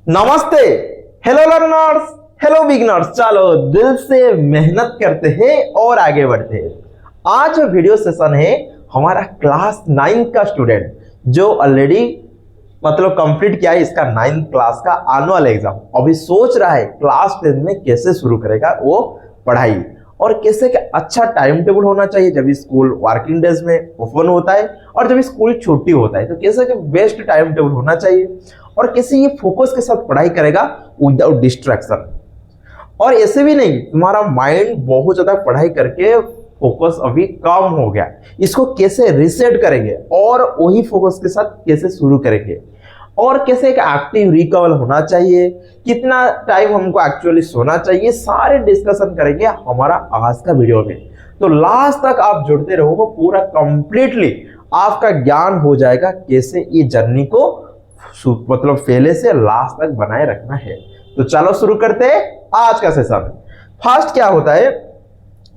नमस्ते, hello learners, hello beginners. चलो दिल से मेहनत करते हैं और आगे बढ़ते हैं। आज जो वीडियो सेशन है हमारा क्लास 9 का स्टूडेंट जो ऑलरेडी कंप्लीट किया है इसका 9th क्लास का एनुअल एग्जाम, अभी सोच रहा है क्लास 10 में कैसे शुरू करेगा वो पढ़ाई और कैसे का अच्छा टाइम टेबल होना चाहिए जब स्कूल वर्किंग डेज में ओपन होता है और जब स्कूल छुट्टी होता है तो कैसे का बेस्ट टाइम टेबल होना चाहिए और कैसे ये फोकस के साथ पढ़ाई करेगा विदाउट डिस्ट्रैक्शन। और ऐसे भी नहीं तुम्हारा माइंड बहुत ज्यादा पढ़ाई करके फोकस अभी कम हो गया, इसको कैसे रिसेट करेंगे और वही फोकस के साथ कैसे शुरू करेंगे और कैसे एक एक्टिव रिकवर होना चाहिए, कितना टाइम हमको एक्चुअली सोना चाहिए, सारे डिस्कशन करेंगे हमारा आज का वीडियो में। तो लास्ट तक आप जुड़ते रहो, पूरा कंप्लीटली आपका ज्ञान हो जाएगा कैसे ये जर्नी को पहले से लास्ट तक बनाए रखना है। तो चलो शुरू करते हैं आज का सेशन। फर्स्ट क्या होता है,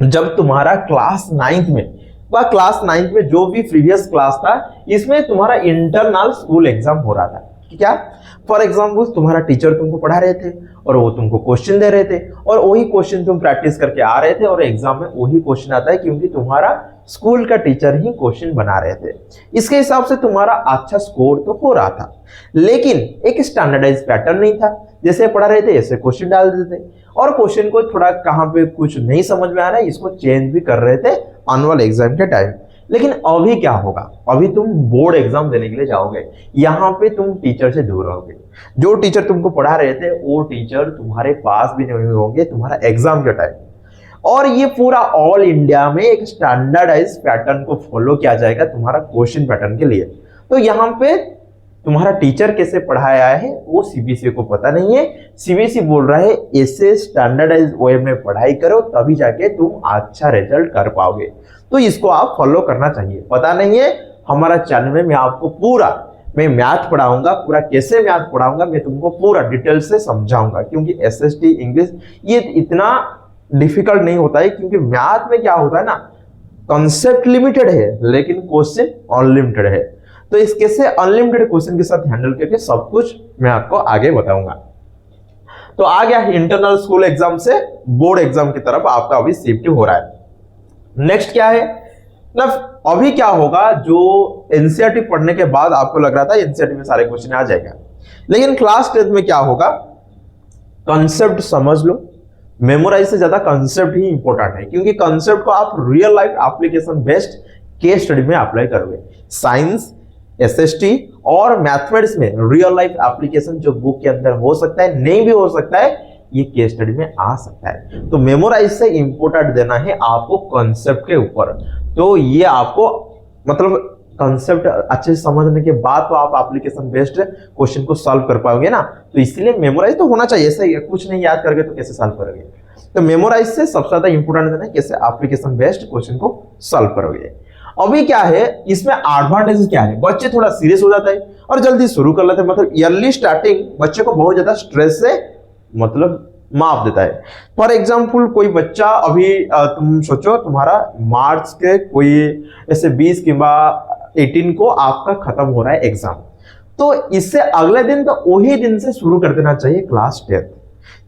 जब तुम्हारा क्लास 9th में क्लास 9th में जो भी प्रीवियस क्लास था इसमें तुम्हारा इंटरनल स्कूल एग्जाम हो रहा था। क्या फॉर एग्जाम्पल तुम्हारा टीचर तुमको पढ़ा रहे थे और वो तुमको क्वेश्चन दे रहे थे और वही क्वेश्चन तुम प्रैक्टिस करके आ रहे थे और एग्जाम में वही क्वेश्चन आता है क्योंकि तुम्हारा स्कूल का टीचर ही क्वेश्चन बना रहे थे। इसके हिसाब से तुम्हारा अच्छा स्कोर तो हो रहा था, लेकिन एक स्टैंडर्डाइज पैटर्न नहीं था। जैसे पढ़ा रहे थे ऐसे क्वेश्चन डाल देते थे और क्वेश्चन को थोड़ा कहाँ पे कुछ नहीं समझ में आ रहा है इसको चेंज भी कर रहे थे एनुअल एग्जाम के टाइम। लेकिन अभी क्या होगा, अभी तुम बोर्ड एग्जाम देने के लिए जाओगे, यहाँ पे तुम टीचर से दूर रहोगे। जो टीचर तुमको पढ़ा रहे थे वो टीचर तुम्हारे पास भी नहीं होंगे तुम्हारा एग्जाम के टाइम। और ये पूरा ऑल इंडिया में एक स्टैंडर्डाइज पैटर्न को फॉलो किया जाएगा तुम्हारा क्वेश्चन पैटर्न के लिए। तो यहाँ पे तुम्हारा टीचर कैसे पढ़ाया है वो सीबीएसई को पता नहीं है। सीबीएसई बोल रहा है ऐसे स्टैंडर्डाइज वे में पढ़ाई करो तभी जाके तुम अच्छा रिजल्ट कर पाओगे। तो इसको आप फॉलो करना चाहिए। पता नहीं है हमारा चैनल में मैं आपको मैं मैथ पढ़ाऊंगा, पूरा कैसे मैथ पढ़ाऊंगा मैं तुमको पूरा डिटेल से समझाऊंगा, क्योंकि एसएसटी इंग्लिश ये इतना डिफिकल्ट नहीं होता है। क्योंकि मैथ में क्या होता है ना, कॉन्सेप्ट लिमिटेड है लेकिन क्वेश्चन अनलिमिटेड है। तो इस कैसे अनलिमिटेड क्वेश्चन के साथ हैंडल करके सब कुछ मैं आपको आगे बताऊंगा। तो आ गया इंटरनल स्कूल एग्जाम से बोर्ड एग्जाम की तरफ आपका अभी शिफ्ट हो रहा है। नेक्स्ट क्या है ना, अभी क्या होगा, जो एनसीईआरटी पढ़ने के बाद आपको लग रहा था एनसीईआरटी में सारे क्वेश्चन आ जाएगा, लेकिन क्लास 10 में क्या होगा, कॉन्सेप्ट समझ लो। मेमोराइज से ज्यादा कॉन्सेप्ट ही इंपॉर्टेंट है, क्योंकि कॉन्सेप्ट को आप real life application based case study में अप्लाई करोगे। साइंस, एसएसटी और मैथमेटिक्स में रियल लाइफ एप्लीकेशन जो बुक के अंदर हो सकता है, नहीं भी हो सकता है, ये केस स्टडी में आ सकता है। तो मेमोराइज से इंपोर्टेंट देना है आपको कॉन्सेप्ट के ऊपर। तो ये आपको कॉन्सेप्ट अच्छे से समझने के बाद तो आप एप्लीकेशन बेस्ड क्वेश्चन को सॉल्व कर पाओगे ना। तो इसलिए मेमोराइज तो होना चाहिए, ऐसा ही कुछ नहीं याद करके तो कैसे सॉल्व करोगे। तो मेमोराइज से सबसे ज्यादा इंपोर्टेंट देना है कैसे एप्लीकेशन बेस्ड क्वेश्चन को सॉल्व करोगे। अभी क्या है, इसमें एडवांटेज क्या है, बच्चे थोड़ा सीरियस हो जाता है और जल्दी शुरू कर लेते हैं। ईयरली स्टार्टिंग बच्चे को बहुत ज्यादा स्ट्रेस से माफ देता है। फॉर एग्जाम्पल कोई बच्चा अभी तुम सोचो तुम्हारा मार्च के कोई ऐसे 20 किंवा 18 को आपका खत्म हो रहा है एग्जाम, तो इससे अगले दिन तो वही दिन से शुरू कर देना चाहिए क्लास 10।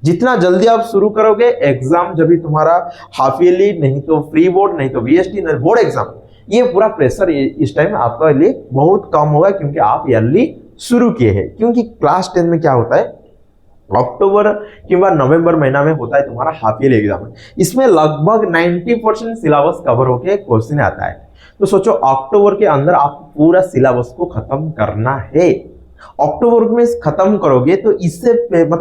जितना जल्दी आप शुरू करोगे एग्जाम, जब भी तुम्हारा हाफ ईयरली नहीं तो प्री बोर्ड नहीं तो बीएसटी नहीं बोर्ड एग्जाम, ये पूरा प्रेशर इस टाइम आपका लिए बहुत कम होगा क्योंकि आप ईयरली शुरू किए हैं। क्योंकि क्लास 10 में क्या होता है, अक्टूबर किंवा नवंबर महीना में होता है तुम्हारा हाफ ईयरली एग्जाम। इसमें लगभग 90% सिलेबस कवर होके क्वेश्चन आता है। तो सोचो अक्टूबर के अंदर आप पूरा सिलेबस को खत्म करना है। अक्टूबर में खत्म करोगे तो इससे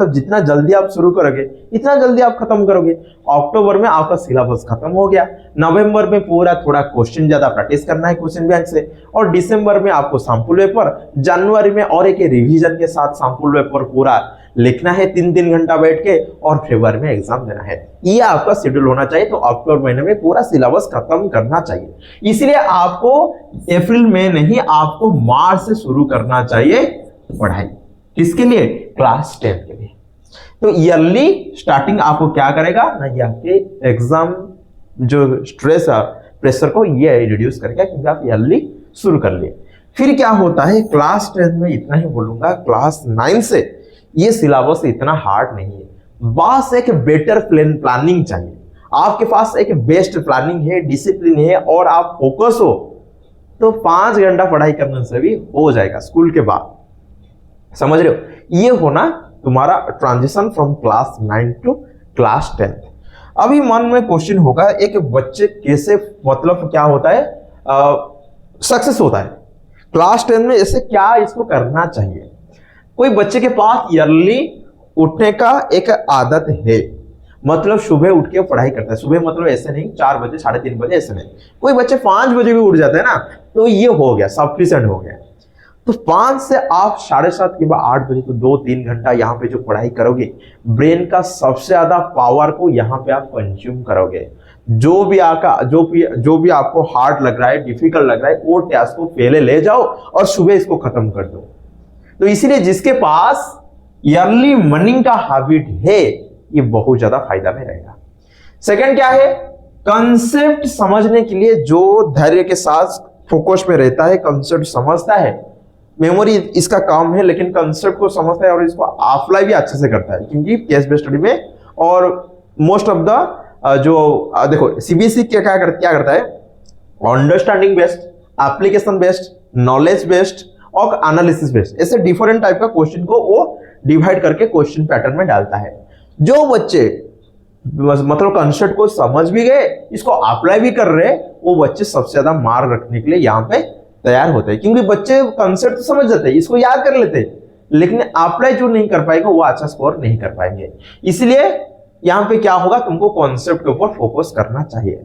जितना जल्दी आप शुरू करोगे इतना जल्दी आप खत्म करोगे। अक्टूबर में आपका सिलेबस खत्म हो गया, नवंबर में पूरा थोड़ा क्वेश्चन ज्यादा प्रैक्टिस करना है क्वेश्चन बैंक से, और दिसंबर में आपको सैंपल पेपर, जनवरी में और एक रिवीजन के साथ सैंपल पेपर पूरा लिखना है 3 घंटा बैठ के, और फरवरी में एग्जाम देना है। ये आपका शेड्यूल होना चाहिए। तो अक्टूबर महीने में पूरा सिलेबस खत्म करना चाहिए। इसलिए आपको अप्रैल में नहीं, आपको मार्च से शुरू करना चाहिए पढ़ाई। किसके लिए, क्लास 10 के लिए। तो ईयरली स्टार्टिंग आपको क्या करेगा ना, ये आपके एग्जाम जो स्ट्रेस प्रेशर को ये रिड्यूस करेगा क्योंकि आप ईयरली शुरू कर लिए। फिर क्या होता है क्लास 10 में, इतना ही बोलूंगा, क्लास 9 से ये सिलेबस इतना हार्ड नहीं है, बस एक बेटर प्लानिंग चाहिए। आपके पास एक बेस्ट प्लानिंग है, डिसिप्लिन है और आप फोकस हो तो 5 घंटा पढ़ाई करने से भी हो जाएगा स्कूल के बाद। समझ रहे हो, ये होना तुम्हारा transition from class 9 to class 10। अभी मन में क्वेश्चन होगा, एक बच्चे कैसे मतलब क्या होता है सक्सेस होता है क्लास 10 में, ऐसे क्या इसको करना चाहिए। कोई बच्चे के पास ईयरली उठने का एक आदत है, मतलब सुबह उठ के पढ़ाई करता है। सुबह मतलब ऐसे नहीं 4 बजे 3:30 बजे, ऐसे नहीं। कोई बच्चे 5 बजे भी उठ जाते हैं ना, तो ये हो गया सफिशिएंट हो गया। तो 5 से आप 7:30 के बाद 8 बजे तो 2-3 घंटा यहाँ पे जो पढ़ाई करोगे, ब्रेन का सबसे ज्यादा पावर को यहाँ पे आप कंज्यूम करोगे। जो भी आपको हार्ड लग रहा है, डिफिकल्ट लग रहा है, वो टास्क को पहले ले जाओ और सुबह इसको खत्म कर दो। तो इसीलिए जिसके पास ईयरली मॉर्निंग का हैबिट है, ये बहुत ज्यादा फायदा में रहेगा। सेकंड क्या है, कंसेप्ट समझने के लिए जो धैर्य के साथ फोकस में रहता है, कंसेप्ट समझता है, मेमोरी इसका काम है, लेकिन कंसेप्ट को समझता है और इसको अप्लाई भी अच्छे से करता है। क्योंकि केस बेस्ड स्टडी में और मोस्ट ऑफ द देखो सीबीएसई क्या करता है, understanding based, application based, knowledge based और एनालिसिस बेस्ड, ऐसे डिफरेंट टाइप का क्वेश्चन को वो डिवाइड करके क्वेश्चन पैटर्न में डालता है। जो बच्चे मतलब कंसेप्ट को समझ भी गए, इसको अप्लाई भी कर रहे, वो बच्चे सबसे ज्यादा मार्क रखने के लिए यहाँ पे तैयार होते हैं। क्योंकि बच्चे कंसेप्ट तो समझ जाते हैं, इसको याद कर लेते हैं, लेकिन अप्लाई जो नहीं कर पाएगा वो अच्छा स्कोर नहीं कर पाएंगे। इसलिए यहाँ पे क्या होगा, तुमको कॉन्सेप्ट के ऊपर फोकस करना चाहिए।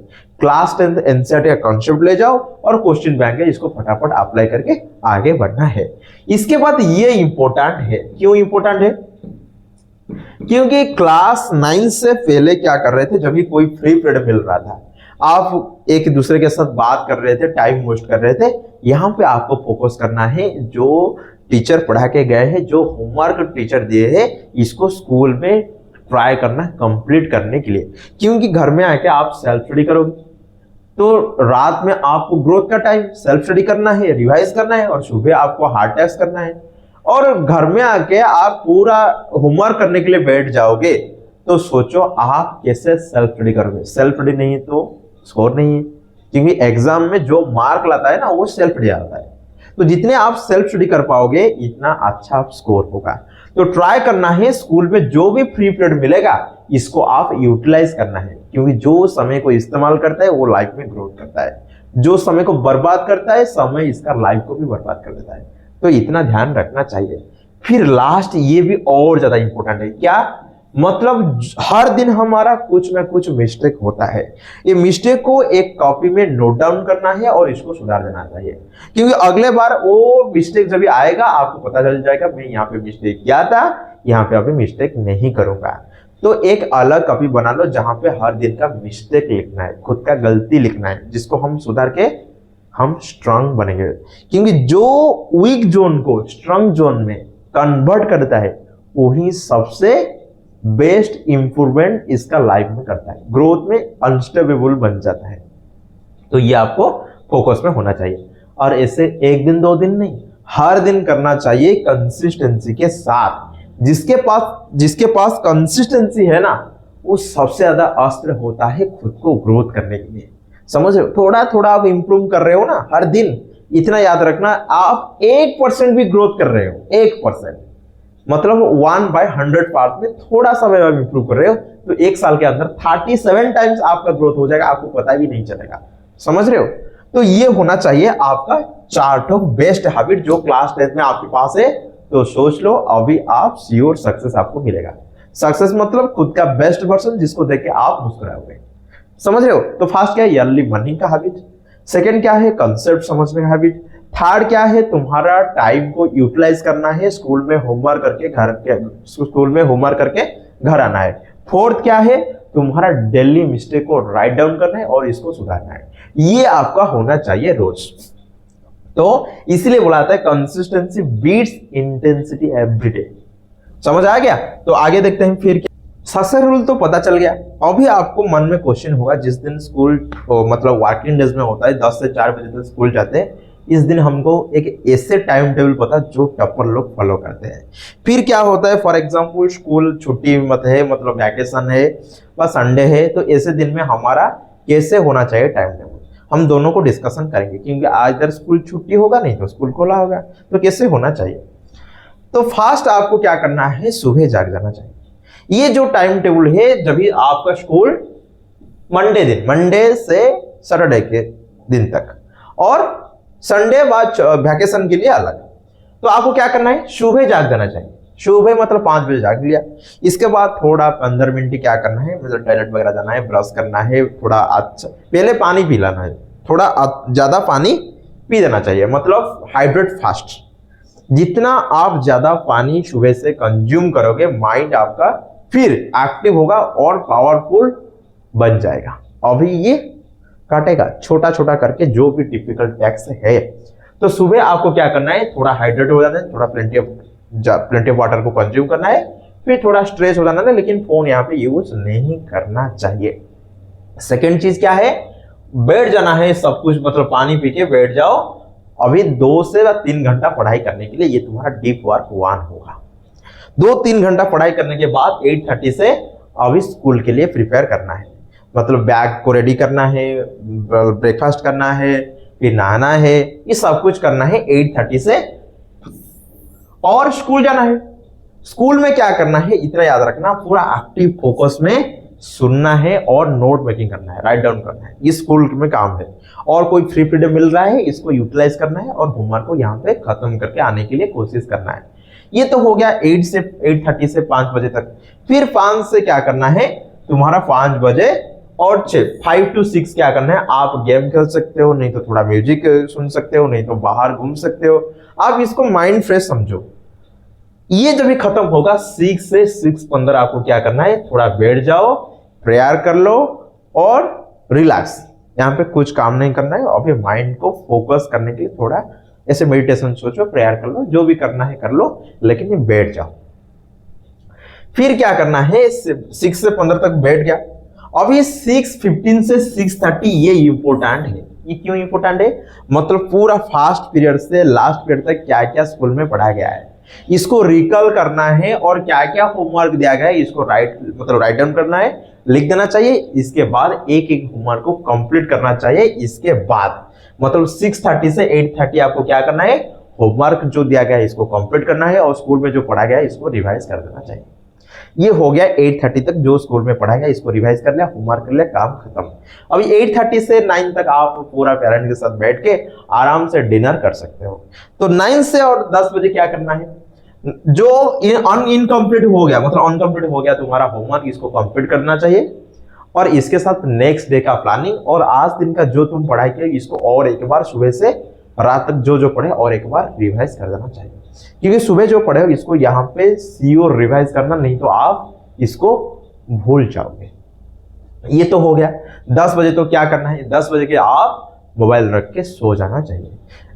क्लास 10 एनसीईआरटी का कॉन्सेप्ट ले जाओ और क्वेश्चन बैंक है, इसको फटाफट अप्लाई करके आगे बढ़ना है। इसके बाद ये इंपॉर्टेंट है, क्यों इंपॉर्टेंट है, क्योंकि क्लास 9 से पहले क्या कर रहे थे, जब भी कोई फ्री पीरियड मिल रहा था, आप एक दूसरे के साथ बात कर रहे थे, टाइम वेस्ट कर रहे थे। यहाँ पे आपको फोकस करना है, जो टीचर पढ़ा के गए हैं, जो होमवर्क टीचर दिए हैं, इसको स्कूल में ट्राई करना कंप्लीट करने के लिए। क्योंकि घर में आके आप सेल्फ स्टडी करोगे तो रात में आपको ग्रोथ का टाइम सेल्फ स्टडी करना है, रिवाइज करना है, और सुबह आपको हार्ड टेस्ट करना है। और घर में आके आप पूरा होमवर्क करने के लिए बैठ जाओगे तो सोचो आप कैसे सेल्फ स्टडी करोगे। सेल्फ स्टडी नहीं तो स्कोर नहीं है, क्योंकि एग्जाम में जो मार्क लाता है ना, वो सेल्फ स्टडी आता है। तो जितने आप सेल्फ स्टडी कर पाओगे, इतना अच्छा स्कोर होगा। तो ट्राई करना है, स्कूल में जो भी फ्री पीरियड मिलेगा, इसको आप यूटिलाइज करना है। क्योंकि जो समय को इस्तेमाल करता है, वो लाइफ में ग्रोथ करता है। जो समय को बर्बाद करता है, समय इसका लाइफ को भी बर्बाद कर देता है। तो इतना ध्यान रखना चाहिए। फिर लास्ट ये भी और ज्यादा इंपॉर्टेंट है, क्या मतलब हर दिन हमारा कुछ ना कुछ मिस्टेक होता है। ये मिस्टेक को एक कॉपी में नोट डाउन करना है और इसको सुधार देना चाहिए। क्योंकि अगले बार वो मिस्टेक जब भी आएगा, आपको पता चल जाएगा मैं यहाँ पे मिस्टेक किया था, यहाँ पे अभी मिस्टेक नहीं करूंगा। तो एक अलग कॉपी बना लो जहां पे हर दिन का मिस्टेक लिखना है, खुद का गलती लिखना है, जिसको हम सुधार के हम स्ट्रांग बनेंगे। क्योंकि जो वीक जोन को स्ट्रांग जोन में कन्वर्ट करता है, वही सबसे बेस्ट इंप्रूवमेंट इसका लाइफ में करता है, ग्रोथ में अनस्टेबल बन जाता है। तो ये आपको फोकस में होना चाहिए। और ऐसे एक दिन 2 दिन नहीं, हर दिन करना चाहिए कंसिस्टेंसी के साथ। जिसके पास कंसिस्टेंसी है ना, वो सबसे ज्यादा अस्त्र होता है खुद को ग्रोथ करने के लिए। समझ रहे हो, थोड़ा थोड़ा आप इंप्रूव कर रहे हो ना हर दिन, इतना याद रखना, आप 1% भी ग्रोथ कर रहे हो, 1% मतलब 1/100 पार्ट में थोड़ा सा आप इंप्रूव कर रहे हो, तो 1 साल के अंदर 37 टाइम्स आपका ग्रोथ हो जाएगा, आपको पता भी नहीं चलेगा। समझ रहे हो, तो ये होना चाहिए आपका 4 बेस्ट हैबिट जो क्लास 10 में आपके पास है। तो सोच लो, अभी आप श्योर सक्सेस आपको मिलेगा। सक्सेस मतलब खुद का बेस्ट वर्जन, जिसको देख के आप मुस्कुराओगे। समझ रहे हो, तो फर्स्ट क्या है, अर्ली मॉर्निंग का हैबिट। सेकंड क्या है, कंसेप्ट समझने का हैबिट। थर्ड क्या है, तुम्हारा टाइम को यूटिलाइज करना है, स्कूल में होमवर्क करके घर आना है। फोर्थ क्या है, तुम्हारा डेली मिस्टेक को राइट डाउन करना है और इसको सुधारना है। ये आपका होना चाहिए रोज। तो इसलिए बोला जाता है consistency beats intensity every day. समझ आ गया, तो आगे देखते हैं फिर क्या। सक्सेस रूल तो पता चल गया। अभी आपको मन में क्वेश्चन होगा, जिस दिन स्कूल मतलब वर्किंग डेज में होता है, 10 से 4 बजे तक स्कूल जाते हैं, इस दिन हमको एक ऐसे टाइम टेबल पता जो टॉपर लोग फॉलो करते हैं। फिर क्या होता है, फॉर एग्जांपल स्कूल छुट्टी मत है, मतलब वैकेशन है व संडे है, तो ऐसे दिन में हमारा कैसे होना चाहिए टाइम टेबल, हम दोनों को डिस्कशन करेंगे। क्योंकि आज इधर स्कूल छुट्टी होगा, नहीं तो स्कूल खोला होगा, तो कैसे होना चाहिए। तो फास्ट आपको क्या करना है, सुबह जाग जाना चाहिए। ये जो टाइम टेबल है, जब भी आपका स्कूल मंडे से सैटरडे के दिन तक, और संडे बाद वैकेशन के लिए अलग, तो आपको क्या करना है, सुबह जाग जाना चाहिए। सुबह मतलब 5 बजे जाग लिया। इसके बाद थोड़ा 15 मिनट क्या करना है, मतलब टॉयलेट वगैरह जाना है, ब्रश करना है, थोड़ा अच्छा पहले पानी पी लेना है, थोड़ा ज्यादा पानी पी देना चाहिए, मतलब हाइड्रेट फास्ट। जितना आप ज्यादा पानी सुबह से कंज्यूम करोगे, माइंड आपका फिर एक्टिव होगा और पावरफुल बन जाएगा। अभी ये काटेगा छोटा छोटा करके जो भी टिपिकल टैक्स है। तो सुबह आपको क्या करना है, थोड़ा हाइड्रेट हो जाना है, थोड़ा प्लेंटी ऑफ वाटर को कंज्यूम करना है, फिर थोड़ा स्ट्रेस हो जाना है, लेकिन फोन यहाँ पे यूज नहीं करना चाहिए। सेकेंड चीज क्या है, बैठ जाना है, सब कुछ मतलब पानी पी के बैठ जाओ। अभी 2 से 3 घंटा पढ़ाई करने के लिए, ये तुम्हारा डीप वर्क 1 होगा। 2-3 घंटा पढ़ाई करने के बाद 8:30 से अभी स्कूल के लिए प्रिपेयर करना है, मतलब बैग को रेडी करना है, ब्रेकफास्ट करना है, फिर नहाना है, ये सब कुछ करना है 8:30 से, और स्कूल जाना है। स्कूल में क्या करना है, इतना याद रखना, पूरा एक्टिव फोकस में सुनना है और नोट मेकिंग करना है, राइट डाउन करना है। ये स्कूल में काम है, और कोई फ्री पीरियड मिल रहा है, इसको यूटिलाइज करना है और होमवर्क को यहाँ पे खत्म करके आने के लिए कोशिश करना है। ये तो हो गया 8:30 से 5 बजे तक। फिर 5 से क्या करना है, तुम्हारा 5 बजे और 5 to 6 क्या करना है, आप गेम खेल सकते हो, नहीं तो थोड़ा म्यूजिक सुन सकते हो, नहीं तो बाहर घूम सकते हो। आप इसको माइंड फ्रेश समझो। ये जब भी खत्म होगा 6 से 6:15 आपको क्या करना है, थोड़ा बैठ जाओ, प्रेयर कर लो और रिलैक्स। यहाँ पे कुछ काम नहीं करना है, अभी माइंड को फोकस करने के लिए थोड़ा ऐसे मेडिटेशन सोचो, प्रेयर कर लो, जो भी करना है कर लो, लेकिन ये बैठ जाओ। फिर क्या करना है, 6 से 15 तक बैठ गया। अभी 6:15 से 6:30 ये इंपॉर्टेंट है। ये क्यों इंपॉर्टेंट है, मतलब पूरा फर्स्ट पीरियड से लास्ट पीरियड तक क्या क्या स्कूल में पढ़ाया गया है, इसको रिकॉल करना है, और क्या क्या होमवर्क दिया गया है इसको राइट डाउन करना है, लिख देना चाहिए। इसके बाद एक एक होमवर्क को कंप्लीट करना चाहिए। इसके बाद मतलब 6:30 से 8:30 आपको क्या करना है, होमवर्क जो दिया गया है इसको कंप्लीट करना है, और स्कूल में जो पढ़ाया गया है इसको रिवाइज कर देना चाहिए। ये हो गया 8:30 तक, जो स्कूल में पढ़ाया गया इसको रिवाइज कर लिया, होमवर्क कर लिया, काम खत्म। अभी 8:30 से 9 तक आप पूरा पेरेंट के साथ बैठ के आराम से डिनर कर सकते हो। तो 9 से और 10 बजे क्या करना है, जो इनकम्प्लीट हो गया, मतलब अनकम्प्लीट हो गया तुम्हारा होमवर्क, इसको कंप्लीट करना चाहिए, और इसके साथ नेक्स्ट डे का प्लानिंग, और आज दिन का जो तुम पढ़ाई किया इसको और एक बार सुबह से रात तक जो पढ़े और एक बार रिवाइज कर देना चाहिए। क्योंकि सुबह जो पढ़े इसको यहाँ पे सीओ रिवाइज करना, नहीं तो आप इसको भूल जाओगे। ये तो हो गया। 10 बजे तो क्या करना है, 10 बजे के आप मोबाइल रख के सो जाना चाहिए।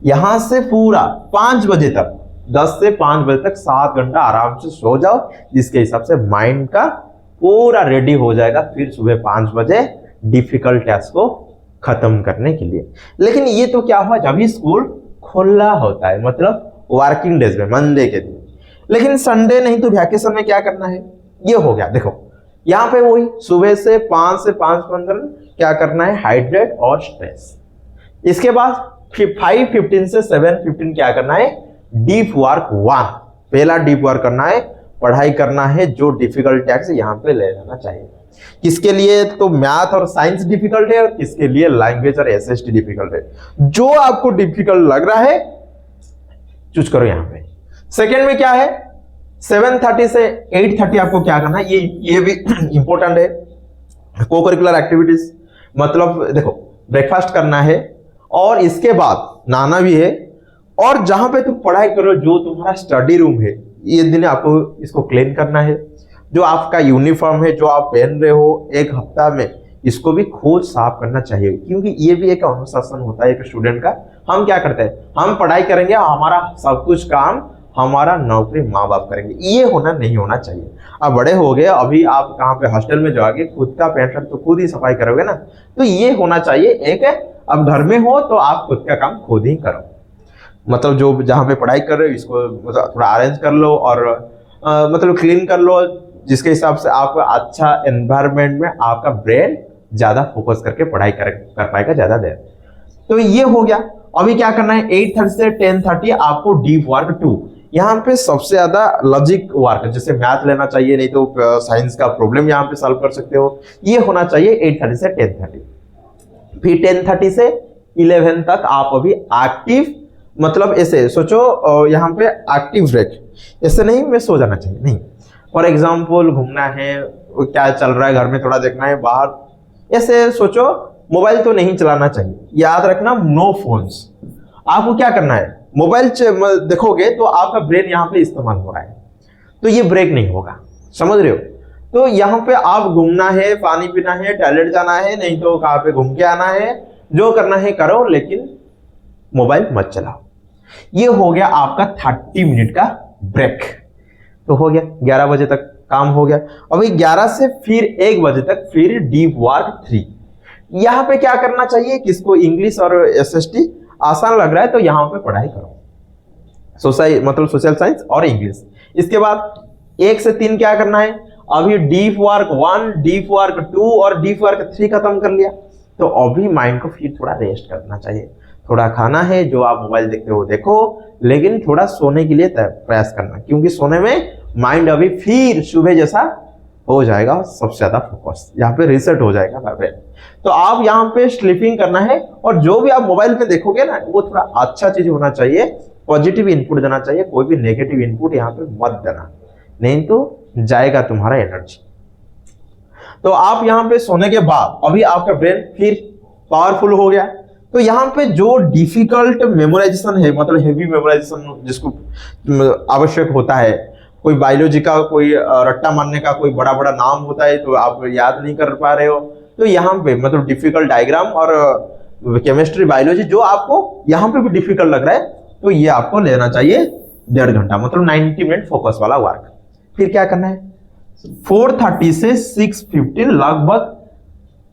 यहां से पूरा 5 बजे तक, 10 से 5 बजे तक 7 घंटा आराम से सो जाओ, जिसके हिसाब से माइंड का पूरा रेडी हो जाएगा फिर सुबह 5 बजे डिफिकल्ट टास्क को खत्म करने के लिए। लेकिन ये तो क्या हुआ, जब भी स्कूल खुला होता है, मतलब वर्किंग डेज में, मंडे के दिन। लेकिन संडे नहीं तो वैकेशन में क्या करना है, ये हो गया। देखो यहाँ पे वही सुबह से 5 से 5:15 क्या करना है, हाइड्रेट और स्ट्रेस। इसके बाद 5:15 से 7:15 क्या करना है, डीप वर्क 1। पहला डीप वर्क करना है, पढ़ाई करना है, जो डिफिकल्ट टैक्स यहाँ पे ले जाना चाहिए। किसके लिए, तो मैथ और साइंस डिफिकल्ट है, और किसके लिए लैंग्वेज और एसएसटी डिफिकल्ट है। जो आपको डिफिकल्ट लग रहा है चूज करो यहाँ पे। सेकेंड में क्या है, 7:30 से 8:30 आपको क्या करना है, ये भी इंपॉर्टेंट है। को करिकुलर एक्टिविटीज, मतलब देखो ब्रेकफास्ट करना है, और इसके बाद नहाना भी है, और जहां पे तुम पढ़ाई करो, जो तुम्हारा स्टडी रूम है, ये दिन आपको इसको क्लीन करना है। जो आपका यूनिफॉर्म है जो आप पहन रहे हो एक हफ्ता में, इसको भी खुद साफ करना चाहिए, क्योंकि ये भी एक अनुशासन होता है एक स्टूडेंट का। हम क्या करते हैं, हम पढ़ाई करेंगे, हमारा सब कुछ काम, हमारा नौकरी माँ बाप करेंगे, ये होना नहीं होना चाहिए। अब बड़े हो गए, अभी आप कहाँ पे हॉस्टल में जाओगे, खुद का पैंट शर्ट तो खुद ही सफाई करोगे ना, तो ये होना चाहिए एक। अब घर में हो तो आप खुद का काम खुद ही करो, मतलब जो जहाँ पे पढ़ाई कर रहे हो इसको मतलब थोड़ा अरेंज कर लो और मतलब क्लीन कर लो, जिसके हिसाब से आपका अच्छा एनवायरनमेंट में आपका ब्रेन ज्यादा फोकस करके पढ़ाई कर पाएगा ज्यादा देर। तो ये हो गया। अभी क्या करना है, 8:30 से 10:30 आपको डीप वर्क 2। यहाँ पे सबसे ज्यादा लॉजिक वर्क, जैसे मैथ लेना चाहिए, नहीं तो साइंस का प्रॉब्लम यहाँ पे सॉल्व कर सकते हो, ये होना चाहिए 8:30 से 10:30। फिर 10:30 से 11 तक आप अभी एक्टिव, मतलब ऐसे सोचो यहाँ पे एक्टिव ब्रेक, ऐसे नहीं मैं सो जाना चाहिए, नहीं। फॉर एग्जाम्पल घूमना है, क्या चल रहा है घर में थोड़ा देखना है, बाहर, ऐसे सोचो। मोबाइल तो नहीं चलाना चाहिए, याद रखना, नो फोन्स। आपको क्या करना है, मोबाइल देखोगे तो आपका ब्रेन यहाँ पे इस्तेमाल हो रहा है, तो ये ब्रेक नहीं होगा, समझ रहे हो। तो यहाँ पे आप घूमना है, पानी पीना है, टॉयलेट जाना है, नहीं तो कहाँ पे घूम के आना है, जो करना है करो, लेकिन मोबाइल मत चलाओ। ये हो गया आपका 30 मिनट का ब्रेक। तो हो गया 11 बजे तक काम हो गया। अभी 11 से फिर 1 बजे तक फिर डीप वर्क 3। यहाँ पे क्या करना चाहिए, किसको इंग्लिश और एसएसटी आसान लग रहा है तो यहाँ पे पढ़ाई करो, सोशल साइंस और इंग्लिश। इसके बाद 1 से 3 क्या करना है, अभी डीप वर्क 1, डीप वर्क 2 और डीप वर्क 3 खत्म कर लिया। तो अभी माइंड को फिर थोड़ा रेस्ट करना चाहिए, थोड़ा खाना है, जो आप मोबाइल देखते हो देखो, लेकिन थोड़ा सोने के लिए प्रयास करना, क्योंकि सोने में माइंड अभी फिर सुबह जैसा हो जाएगा, सबसे ज्यादा फोकस यहाँ पे रिसेट हो जाएगा ब्रेन। तो आप यहाँ पे स्लीपिंग करना है, और जो भी आप मोबाइल पे देखोगे ना वो थोड़ा अच्छा चीज होना चाहिए, पॉजिटिव इनपुट देना चाहिए, कोई भी नेगेटिव इनपुट यहाँ पे मत देना, नहीं तो जाएगा तुम्हारा एनर्जी। तो आप यहाँ पे सोने के बाद अभी आपका ब्रेन फिर पावरफुल हो गया। तो यहाँ पे जो डिफिकल्ट मेमोराइजेशन है, मतलब हेवी मेमोराइजेशन जिसको आवश्यक होता है, कोई बायोलॉजी का, कोई रट्टा मारने का, कोई बड़ा बड़ा नाम होता है तो आप याद नहीं कर पा रहे हो, तो यहाँ पे मतलब डिफिकल्ट डायग्राम और केमिस्ट्री बायोलॉजी जो आपको यहाँ पे भी डिफिकल्ट लग रहा है, तो ये आपको लेना चाहिए 1.5 घंटा, मतलब 90 मिनट फोकस वाला वर्क। फिर क्या करना है, 4:30 से 6:15 लगभग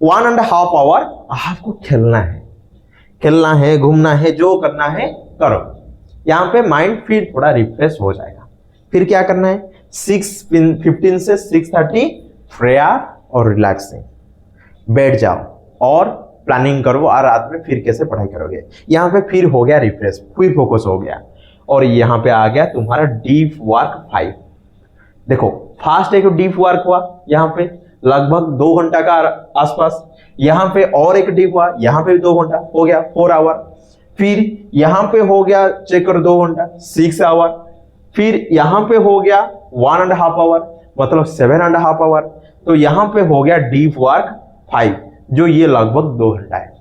1.5 आवर आपको खेलना है, घूमना है, जो करना है करो। यहाँ पे माइंड फिर थोड़ा रिफ्रेश हो जाएगा। फिर क्या करना है, 6:15 से 6:30 प्रेयर और रिलैक्सिंग, बैठ जाओ और प्लानिंग करो, और रात में फिर कैसे पढ़ाई करोगे। यहाँ पे फिर हो गया रिफ्रेश, फिर फोकस हो गया, और यहाँ पे आ गया तुम्हारा डीप वर्क 5। देखो फास्ट एक डीप वर्क हुआ, यहाँ पे लगभग 2 घंटा का आसपास, यहाँ पे और एक डीप हुआ, यहाँ पे भी 2 घंटा हो गया 4 आवर। फिर यहाँ पे हो गया चेक करो 2 घंटा 6 आवर। फिर यहाँ पे हो गया 1.5 आवर, मतलब 7.5 आवर। तो यहाँ पे हो गया डीप वर्क 5, जो ये लगभग 2 घंटा है।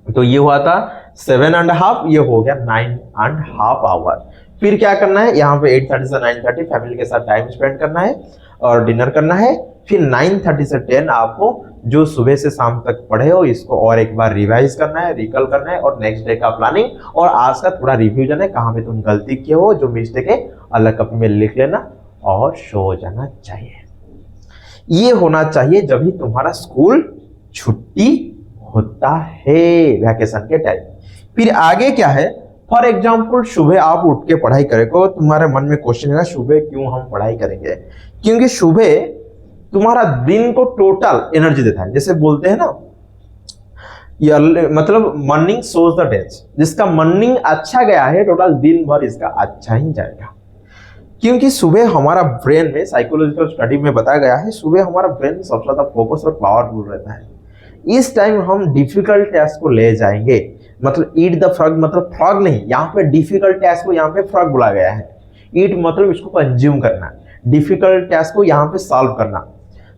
तो ये हुआ था 7.5, ये हो गया 9.5 आवर। फिर क्या करना है, यहाँ पे 8:30 से 9:30 फैमिली के साथ टाइम स्पेंड करना है और डिनर करना है। फिर 9:30 से 10 आपको जो सुबह से शाम तक पढ़े हो इसको और एक बार रिवाइज करना है, रिकल करना है, और नेक्स्ट डे का प्लानिंग और आज का थोड़ा रिव्यूजन है, कहाँ पे तुम गलती किए हो, जो मिस्टेक है अलग कॉपी में लिख लेना और सो जाना चाहिए। ये होना चाहिए जब भी तुम्हारा स्कूल छुट्टी होता है वैकेशन के टाइम। फिर आगे क्या है, फॉर एग्जाम्पल सुबह आप उठ के पढ़ाई करेंगे, तुम्हारे मन में क्वेश्चन है सुबह क्यों हम पढ़ाई करेंगे, क्योंकि सुबह तुम्हारा दिन को टोटल एनर्जी देता है। जैसे बोलते हैं ना, मतलब मॉर्निंग सोज द डे, जिसका मॉर्निंग अच्छा गया है टोटल दिन भर इसका अच्छा ही जाएगा। क्योंकि सुबह हमारा ब्रेन में, साइकोलॉजिकल स्टडी में बताया गया है, सुबह हमारा ब्रेन सबसे ज्यादा फोकस और पावरफुल रहता है। इस टाइम हम डिफिकल्ट टास्क को ले जाएंगे, मतलब ईट द फ्रॉग, मतलब फ्रॉग नहीं, यहाँ पे डिफिकल्ट टास्क को यहाँ पे फ्रॉग बोला गया है। ईट मतलब इसको कंज्यूम करना, डिफिकल्ट टास्क को यहाँ पे सॉल्व करना।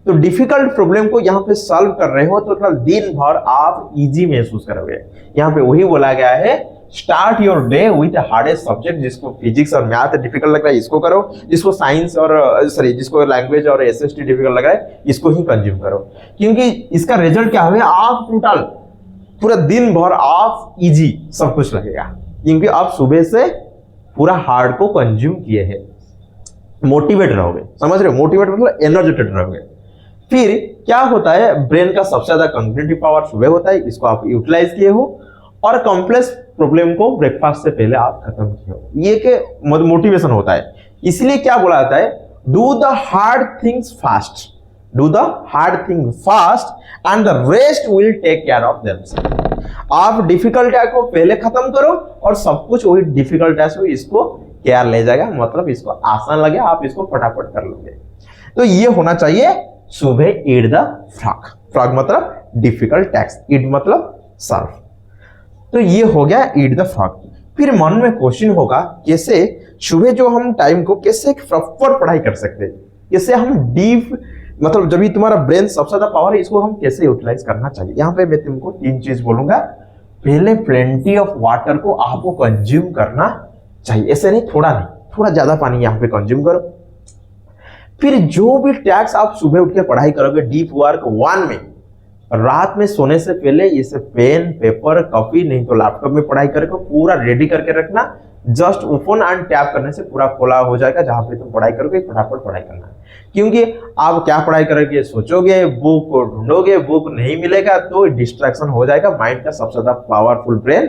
तो डिफिकल्ट प्रॉब्लम को यहाँ पे सॉल्व कर रहे हो तो दिन भर आप इजी महसूस करोगे। यहाँ पे वही बोला गया है, start your day with hardest subject. जिसको फिजिक्स और मैथ डिफिकल्ट लग रहा है इसको करो, जिसको साइंस और जिसको लैंग्वेज और एसएसटी डिफिकल्ट लग रहा है इसको ही कंज्यूम करो। क्योंकि इसका रिजल्ट क्या है, आप टोटल पूरा दिन भर आप इजी सब कुछ लगेगा, क्योंकि आप सुबह से पूरा हार्ड को कंज्यूम किए हैं। मोटिवेट रहोगे, समझ रहे हो, मोटिवेट मतलब एनर्जेटिक रहोगे। फिर क्या होता है, ब्रेन का सबसे ज्यादा कॉग्निटिव पावर सुबह होता है, इसको आप यूटिलाइज किए हो, और कॉम्प्लेक्स प्रॉब्लम को ब्रेकफास्ट से पहले आप खत्म किए। ये के मोटिवेशन होता है, इसलिए क्या बोला जाता है, do the hard things fast, do the hard thing fast and the rest will take care of themself. आप डिफिकल्ट टास्क को पहले खत्म करो और सब कुछ वही डिफिकल्ट टास्क को इसको केयर ले जाएगा, मतलब इसको आसान लगे, आप इसको फटाफट कर लोगे। तो ये होना चाहिए सुबह ईट द फ्रॉग, फ्रॉग मतलब डिफिकल्ट टास्क, ईट मतलब सर्व। तो ये हो गया ईट द फ्रॉग। फिर मन में क्वेश्चन होगा कैसे सुबह जो हम टाइम को कैसे प्रॉपर पढ़ाई कर सकते हैं, कैसे हम डीप मतलब जब भी तुम्हारा ब्रेन सबसे ज्यादा पावर है, इसको हम कैसे यूटिलाइज करना चाहिए। यहाँ पे मैं तुमको 3 चीज बोलूंगा। पहले प्लेंटी ऑफ वाटर को आपको कंज्यूम करना चाहिए, ऐसे नहीं थोड़ा नहीं, थोड़ा ज्यादा पानी यहाँ पे कंज्यूम करो। फिर जो भी टैक्स आप सुबह उठ के पढ़ाई करोगे डीप वर्क 1 में, रात में सोने से पहले इसे पेन पेपर कॉपी नहीं तो लैपटॉप में पढ़ाई करके पूरा रेडी करके रखना। जस्ट ओपन एंड टैप करने से पूरा खोला हो जाएगा, जहां पे तुम पढ़ाई करोगे फटाफट पढ़ाई करना है। क्योंकि आप क्या पढ़ाई करोगे सोचोगे, बुक को ढूंढोगे, बुक नहीं मिलेगा तो डिस्ट्रैक्शन हो जाएगा, माइंड का सबसे ज्यादा पावरफुल ब्रेन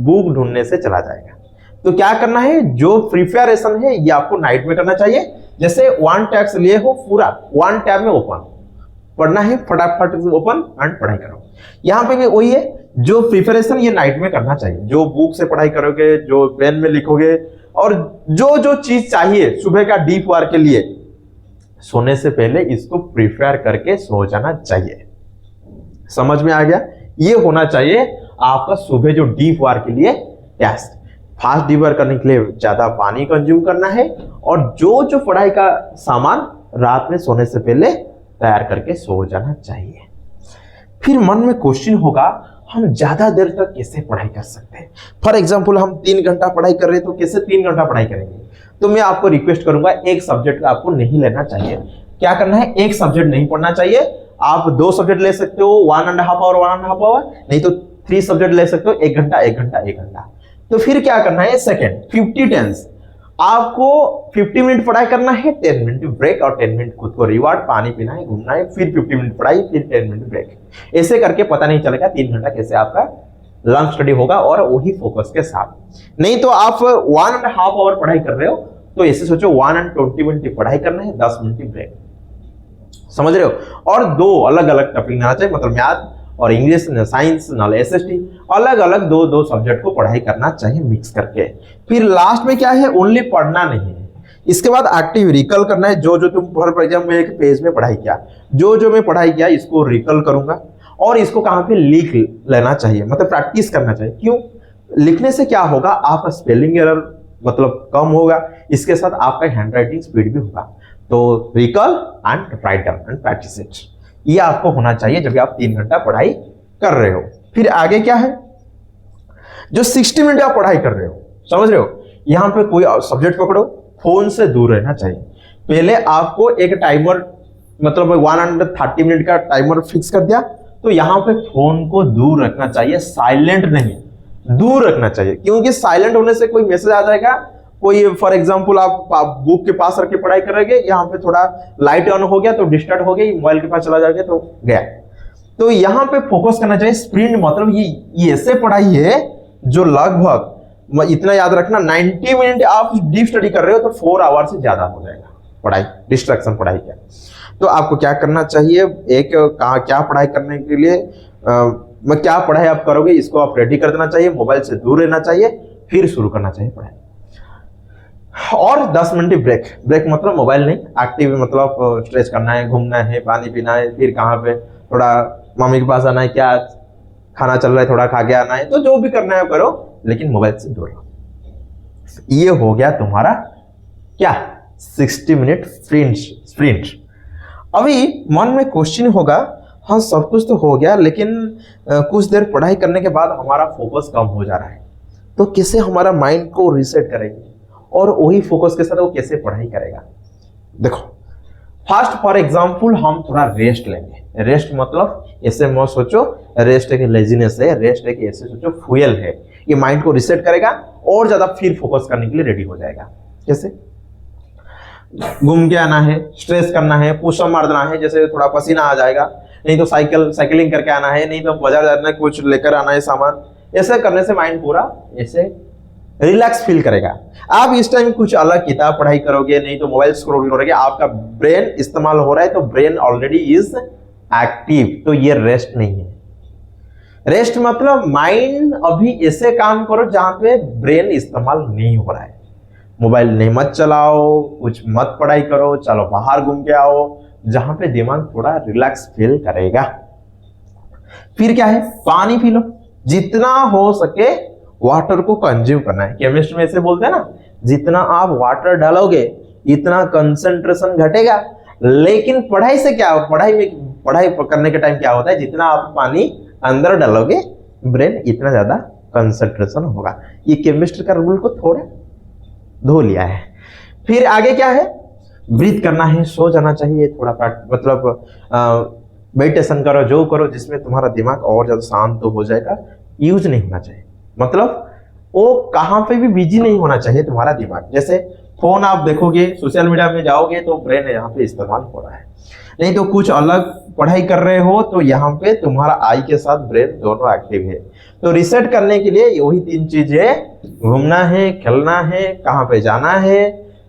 बुक ढूंढने से चला जाएगा। तो क्या करना है, जो प्रिपरेशन है ये आपको नाइट में करना चाहिए। जैसे 1 टैक्स लिए हो, पूरा 1 टैब में ओपन पढ़ना है, फटाफट ओपन एंड पढ़ाई करो। यहाँ पे भी वही है, जो प्रिपरेशन ये नाइट में करना चाहिए, जो बुक से पढ़ाई करोगे, जो पेन में लिखोगे, और जो जो चीज चाहिए सुबह का डीप वर्क के लिए, सोने से पहले इसको प्रिपेयर करके सो जाना चाहिए। समझ में आ गया? ये होना चाहिए आपका सुबह जो डीप वर्क के लिए टेस्ट। फास्ट डीप वर्क करने के लिए ज्यादा पानी कंज्यूम करना है, और जो जो पढ़ाई का सामान रात में सोने से पहले तैयार करके सो जाना चाहिए। फिर मन में क्वेश्चन होगा, हम ज्यादा देर तक कैसे पढ़ाई कर सकते हैं। फॉर एग्जांपल हम 3 घंटा पढ़ाई कर रहे हैं, तो कैसे 3 घंटा पढ़ाई करेंगे। तो मैं आपको रिक्वेस्ट करूंगा, एक सब्जेक्ट आपको नहीं लेना चाहिए। क्या करना है, एक सब्जेक्ट नहीं पढ़ना चाहिए। आप 2 सब्जेक्ट ले सकते हो, 1.5 आवर 1.5 आवर, नहीं तो 3 सब्जेक्ट ले सकते हो, 1 घंटा 1 घंटा 1 घंटा। तो फिर क्या करना है, सेकेंड 50 टेंस आपको 50 मिनट पढ़ाई करना है, 10 मिनट ब्रेक और 10 मिनट खुद को रिवार्ड, पानी पीना है, घूमना है, फिर 50 मिनट पढ़ाई, फिर 10 मिनट ब्रेक। ऐसे करके पता नहीं चलेगा 3 घंटा कैसे आपका लॉन्ग स्टडी होगा, और वही फोकस के साथ। नहीं तो आप 1.5 आवर पढ़ाई कर रहे हो, तो ऐसे सोचो 120 मिनट पढ़ाई करना है, 10 मिनट ब्रेक। समझ रहे हो? और 2 अलग अलग टॉपिक आना चाहिए, मतलब मैथ और इंग्लिश, साइंस नाले एसएसटी, अलग अलग 2 सब्जेक्ट को पढ़ाई करना चाहिए मिक्स करके। फिर लास्ट में क्या है, ओनली पढ़ना नहीं है, इसके बाद एक्टिव रिकल करना है। जो जो तुम फॉर एग्जाम्पल एक पेज में पढ़ाई किया, जो जो मैं पढ़ाई किया इसको रिकल करूंगा, और इसको कहां पे लिख लेना चाहिए, मतलब प्रैक्टिस करना चाहिए। क्यों? लिखने से क्या होगा, आपका स्पेलिंग एरर मतलब कम होगा, इसके साथ आपका हैंड राइटिंग स्पीड भी होगा। तो recall and write down and practice it, ये आपको होना चाहिए जब आप 3 घंटा पढ़ाई कर रहे हो। फिर आगे क्या है, जो 60 मिनट आप पढ़ाई कर रहे हो, समझ रहे हो, यहां पे कोई सब्जेक्ट पकड़ो, फोन से दूर रहना चाहिए। पहले आपको एक टाइमर मतलब 130 मिनट का टाइमर फिक्स कर दिया, तो यहां पे फोन को दूर रखना चाहिए, साइलेंट नहीं, दूर रखना चाहिए। क्योंकि साइलेंट होने से कोई मैसेज आ जाएगा, कोई फॉर एग्जांपल आप बुक के पास रख के पढ़ाई करेंगे, यहाँ पे थोड़ा लाइट ऑन हो गया तो डिस्टर्ब हो गया, मोबाइल के पास चला जाएगा तो गया। तो यहाँ पे फोकस करना चाहिए। स्प्रिंट मतलब ये ऐसे पढ़ाई है जो लगभग, इतना याद रखना, 90 मिनट आप डीप स्टडी कर रहे हो तो 4 आवर से ज्यादा हो जाएगा पढ़ाई, डिस्ट्रैक्शन पढ़ाई का। तो आपको क्या करना चाहिए, एक क्या पढ़ाई करने के लिए क्या पढ़ाई आप करोगे इसको आप रेडी कर देना चाहिए, मोबाइल से दूर रहना चाहिए, फिर शुरू करना चाहिए पढ़ाई। और 10 मिनट ब्रेक, ब्रेक मतलब मोबाइल नहीं, एक्टिव मतलब स्ट्रेच करना है, घूमना है, पानी पीना है, फिर कहाँ पे थोड़ा मम्मी के पास आना है, क्या खाना चल रहा है थोड़ा खा के आना है, तो जो भी करना है करो, लेकिन मोबाइल से दूर रहो। ये हो गया तुम्हारा क्या 60 मिनट स्प्रिंट। अभी मन में क्वेश्चन होगा, हाँ सब कुछ तो हो गया, लेकिन कुछ देर पढ़ाई करने के बाद हमारा फोकस कम हो जा रहा है, तो कैसे हमारा माइंड को रीसेट करेंगे और वही फोकस के साथ वो कैसे पढ़ाई करेगा। देखो फर्स्ट फॉर एग्जांपल हम थोड़ा रेस्ट लेंगे। रेस्ट मतलब ऐसे मत सोचो रेस्ट एक लेजीनेस है, रेस्ट एक ऐसे सोचो फ्यूल है, ये माइंड को रीसेट करेगा और ज्यादा फिर फोकस करने के लिए रेडी हो जाएगा। जैसे घूम के आना है, स्ट्रेस करना है, पुशअप मार देना है, जैसे थोड़ा पसीना आ जाएगा, नहीं तो साइकिलिंग करके आना है, नहीं तो बाजार जाना है, कुछ लेकर आना है सामान, ऐसे करने से माइंड पूरा ऐसे रिलैक्स फील करेगा। आप इस टाइम कुछ अलग किताब पढ़ाई करोगे, नहीं तो मोबाइल स्क्रॉल करोगे, आपका ब्रेन इस्तेमाल हो रहा है, तो ब्रेन ऑलरेडी इज एक्टिव, तो ये रेस्ट नहीं है। रेस्ट मतलब माइंड अभी ऐसे काम करो जहां पे ब्रेन इस्तेमाल नहीं हो रहा है। मोबाइल नहीं मत चलाओ, कुछ मत पढ़ाई करो, चलो बाहर घूम के आओ जहां पे दिमाग थोड़ा रिलैक्स फील करेगा। फिर क्या है, पानी पी लो, जितना हो सके वाटर को कंज्यूम करना है। केमिस्ट्री में ऐसे बोलते हैं ना, जितना आप वाटर डालोगे इतना कंसंट्रेशन घटेगा। लेकिन पढ़ाई से क्या, पढ़ाई करने के टाइम क्या होता है, जितना आप पानी अंदर डालोगे ब्रेन इतना ज्यादा कंसंट्रेशन होगा। ये केमिस्ट्री का रूल को थोड़ा धो लिया है। फिर आगे क्या है, ब्रीथ करना है, सो जाना चाहिए थोड़ा, मतलब मेडिटेशन करो, जो करो जिसमें तुम्हारा दिमाग और ज्यादा शांत हो जाएगा। यूज नहीं होना चाहिए, मतलब वो कहां पे भी बिजी नहीं होना चाहिए तुम्हारा दिमाग। जैसे फोन आप देखोगे, सोशल मीडिया में जाओगे तो ब्रेन यहाँ पे इस्तेमाल हो रहा है, नहीं तो कुछ अलग पढ़ाई कर रहे हो तो यहाँ पे तुम्हारा आई के साथ ब्रेन दोनों एक्टिव है। तो रिसेट करने के लिए वही 3 चीजें, घूमना है, खेलना है, कहाँ पे जाना है,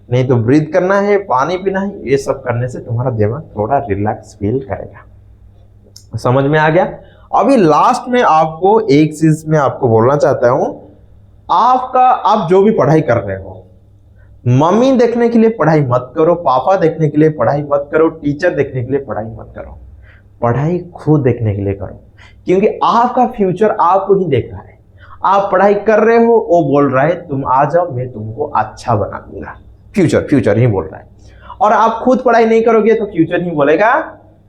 नहीं तो ब्रीथ करना है, पानी पीना है, ये सब करने से तुम्हारा दिमाग थोड़ा रिलैक्स फील करेगा। समझ में आ गया। अभी लास्ट में आपको एक चीज में आपको बोलना चाहता हूं, आप जो भी पढ़ाई कर रहे हो, मम्मी देखने के लिए पढ़ाई मत करो, पापा देखने के लिए पढ़ाई मत करो, टीचर देखने के लिए पढ़ाई मत करो, पढ़ाई खुद देखने के लिए करो। क्योंकि आपका फ्यूचर आपको ही देख रहा है। आप पढ़ाई कर रहे हो, वो बोल रहा है तुम आ जाओ, मैं तुमको अच्छा बना दूंगा। फ्यूचर ही बोल रहा है। और आप खुद पढ़ाई नहीं करोगे तो फ्यूचर ही बोलेगा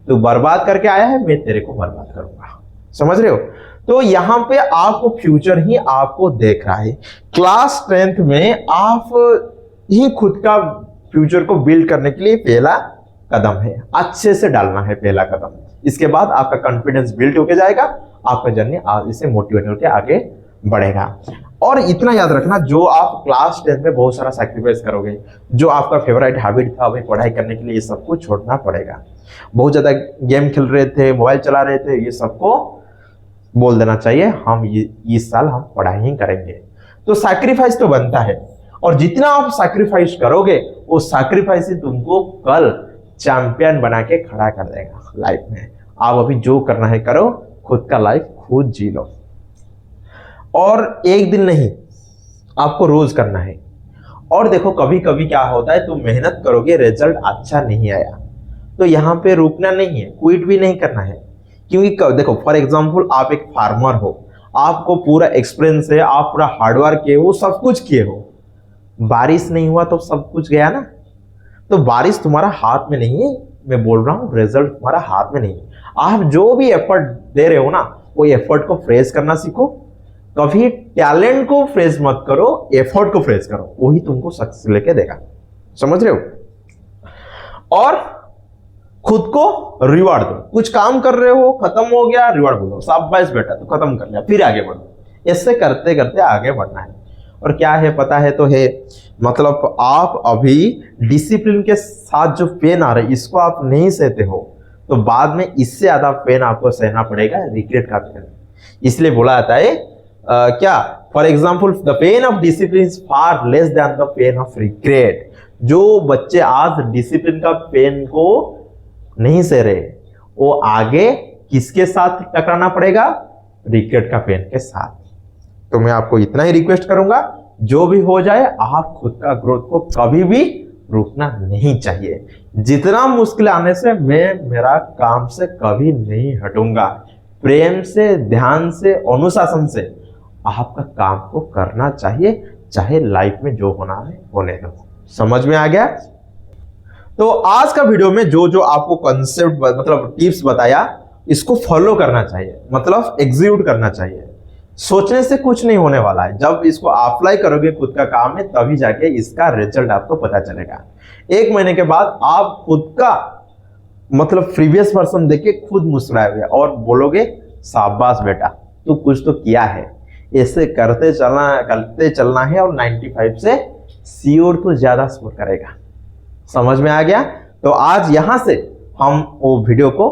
तू बर्बाद करके आया है, मैं तेरे को बर्बाद करूंगा। समझ रहे हो। तो यहां पे आपको फ्यूचर ही आपको देख रहा है। क्लास 10th में आप ही खुद का फ्यूचर को बिल्ड करने के लिए पहला कदम है, अच्छे से डालना है पहला कदम। इसके बाद आपका कॉन्फिडेंस बिल्ड होके जाएगा, आपका जर्नी इससे मोटिवेट होकर आगे बढ़ेगा। और इतना याद रखना, जो आप क्लास 10th में बहुत सारा सैक्रिफाइस करोगे, जो आपका फेवरेट हैबिट था अभी पढ़ाई करने के लिए, ये सबको छोड़ना पड़ेगा। बहुत ज्यादा गेम खेल रहे थे, मोबाइल चला रहे थे, ये सबको बोल देना चाहिए हम इस साल हम पढ़ाई ही करेंगे। तो सैक्रिफाइस तो बनता है, और जितना आप सैक्रिफाइस करोगे वो सैक्रिफाइस ही तुमको कल चैंपियन बना के खड़ा कर देगा लाइफ में। आप अभी जो करना है करो, खुद का लाइफ खुद जी लो। और एक दिन नहीं, आपको रोज करना है। और देखो कभी कभी क्या होता है, तुम मेहनत करोगे, रिजल्ट अच्छा नहीं आया तो यहाँ पे रुकना नहीं है, क्विट भी नहीं करना है। क्योंकि देखो फॉर एग्जांपल आप एक फार्मर हो, आपको पूरा एक्सपीरियंस है, आप पूरा हार्डवर्क किए हो, सब कुछ किए हो, बारिश नहीं हुआ तो सब कुछ गया ना। तो बारिश तुम्हारा हाथ में नहीं है, मैं बोल रहा हूँ रिजल्ट तुम्हारा हाथ में नहीं है। आप जो भी एफर्ट दे रहे हो ना, वो एफर्ट को फ्रेज करना सीखो। कभी टैलेंट को फ्रेज मत करो, एफर्ट को फ्रेज करो, वही तुमको सक्सेस लेके देगा। समझ रहे हो। और खुद को रिवार्ड दो। कुछ काम कर रहे हो, खत्म हो गया, रिवार्ड बोलो, शाबाश बेटा तो खत्म कर लिया, फिर आगे बढ़ो। ऐसे करते करते आगे बढ़ना है। और क्या है पता है तो है, मतलब आप अभी डिसिप्लिन के साथ जो पेन आ रहा है इसको आप नहीं सहते हो, तो बाद में इससे ज्यादा पेन आपको सहना पड़ेगा, रिग्रेट का पेन। इसलिए बोला जाता है क्या, for example the pain of discipline is far less than the pain of regret. जो बच्चे आज डिसिप्लिन का पेन को नहीं सह रहे, वो आगे किसके साथ टकराना पड़ेगा, रिग्रेट का पेन के साथ। तो मैं आपको इतना ही रिक्वेस्ट करूंगा, जो भी हो जाए आप खुद का ग्रोथ को कभी भी रुकना नहीं चाहिए। जितना मुश्किल आने से मैं मेरा काम से कभी नहीं हटूंगा। प्रेम से, ध्यान से, अनुशासन से आपका काम को करना चाहिए, चाहे लाइफ में जो होना है होने दो। समझ में आ गया। तो आज का वीडियो में जो जो आपको कॉन्सेप्ट मतलब टिप्स बताया, इसको फॉलो करना चाहिए, मतलब एग्जीक्यूट करना चाहिए। सोचने से कुछ नहीं होने वाला है, जब इसको अप्लाई करोगे खुद का काम में तभी जाके इसका रिजल्ट आपको पता चलेगा। 1 महीने के बाद आप खुद का मतलब प्रीवियस वर्जन देख के खुद मुस्कुराओगे और बोलोगे शाबाश बेटा तू कुछ तो किया है। ऐसे करते चलना है और 95 से श्योर तो ज्यादा स्कोर करेगा। समझ में आ गया। तो आज यहां से हम वो वीडियो को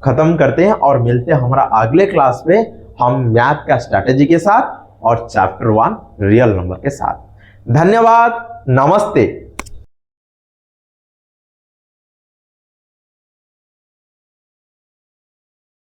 खत्म करते हैं और मिलते हैं हमारा अगले क्लास में हम मैथ का स्ट्रैटेजी के साथ और चैप्टर 1 रियल नंबर के साथ। धन्यवाद, नमस्ते।